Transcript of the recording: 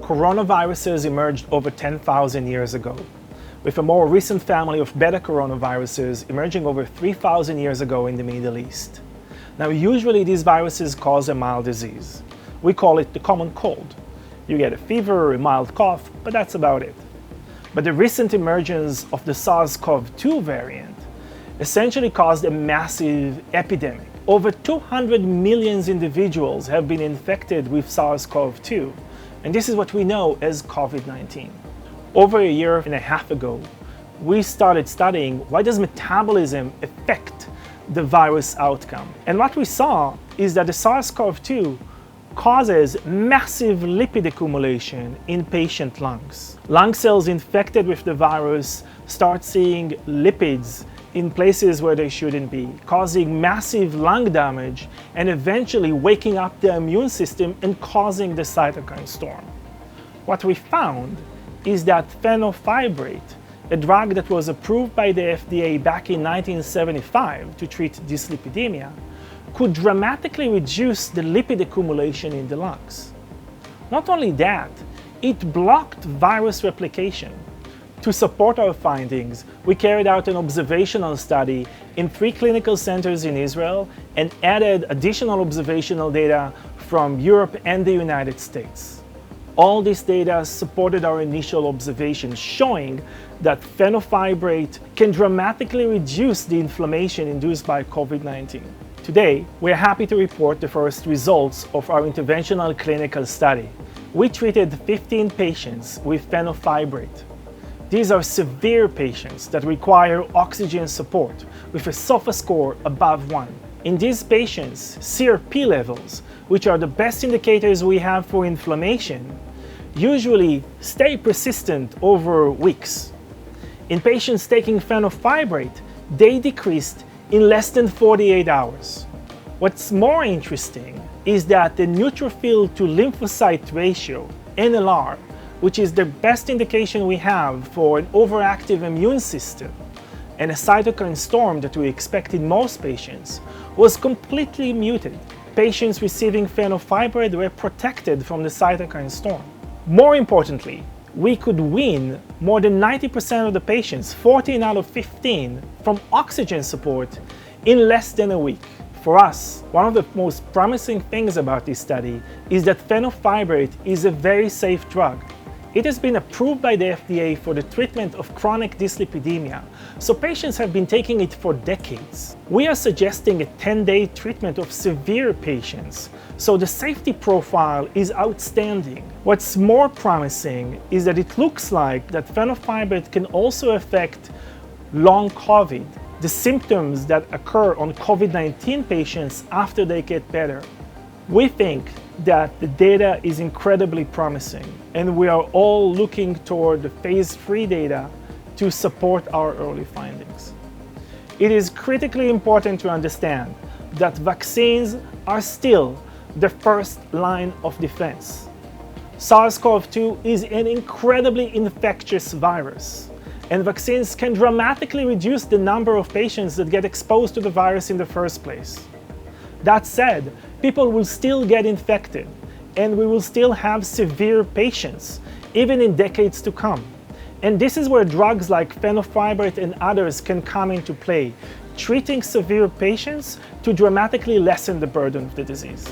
Coronaviruses emerged over 10,000 years ago, with a more recent family of beta coronaviruses emerging over 3,000 years ago in the Middle East. Now, usually these viruses cause a mild disease. We call it the common cold. You get a fever, a mild cough, but that's about it. But the recent emergence of the SARS-CoV-2 variant essentially caused a massive epidemic. Over 200 million individuals have been infected with SARS-CoV-2, and this is what we know as COVID-19. Over a year and a half ago, we started studying why does metabolism affect the virus outcome. And what we saw is that the SARS-CoV-2 causes massive lipid accumulation in patient lungs. Lung cells infected with the virus start seeing lipids in places where they shouldn't be, causing massive lung damage and eventually waking up the immune system and causing the cytokine storm. What we found is that fenofibrate, a drug that was approved by the FDA back in 1975 to treat dyslipidemia, could dramatically reduce the lipid accumulation in the lungs. Not only that, it blocked virus replication. To support our findings, we carried out an observational study in 3 clinical centers in Israel and added additional observational data from Europe and the United States. All this data supported our initial observations, showing that fenofibrate can dramatically reduce the inflammation induced by COVID-19. Today, we are happy to report the first results of our interventional clinical study. We treated 15 patients with fenofibrate. These are severe patients that require oxygen support with a SOFA score above 1. In these patients, CRP levels, which are the best indicators we have for inflammation, usually stay persistent over weeks. In patients taking fenofibrate, they decreased in less than 48 hours. What's more interesting is that the neutrophil to lymphocyte ratio, NLR, which is the best indication we have for an overactive immune system and a cytokine storm that we expect in most patients, was completely muted. Patients receiving fenofibrate were protected from the cytokine storm. More importantly, we could wean more than 90% of the patients, 14 out of 15, from oxygen support in less than a week. For us, one of the most promising things about this study is that fenofibrate is a very safe drug. It has been approved by the FDA for the treatment of chronic dyslipidemia, so patients have been taking it for decades. We are suggesting a 10-day treatment of severe patients, so the safety profile is outstanding. What's more promising is that it looks like that fenofibrate can also affect long COVID, the symptoms that occur on COVID-19 patients after they get better. We think that the data is incredibly promising, and we are all looking toward the phase 3 data to support our early findings. It is critically important to understand that vaccines are still the first line of defense. SARS-CoV-2 is an incredibly infectious virus, and vaccines can dramatically reduce the number of patients that get exposed to the virus in the first place. That said, people will still get infected, and we will still have severe patients, even in decades to come. And this is where drugs like fenofibrate and others can come into play, treating severe patients to dramatically lessen the burden of the disease.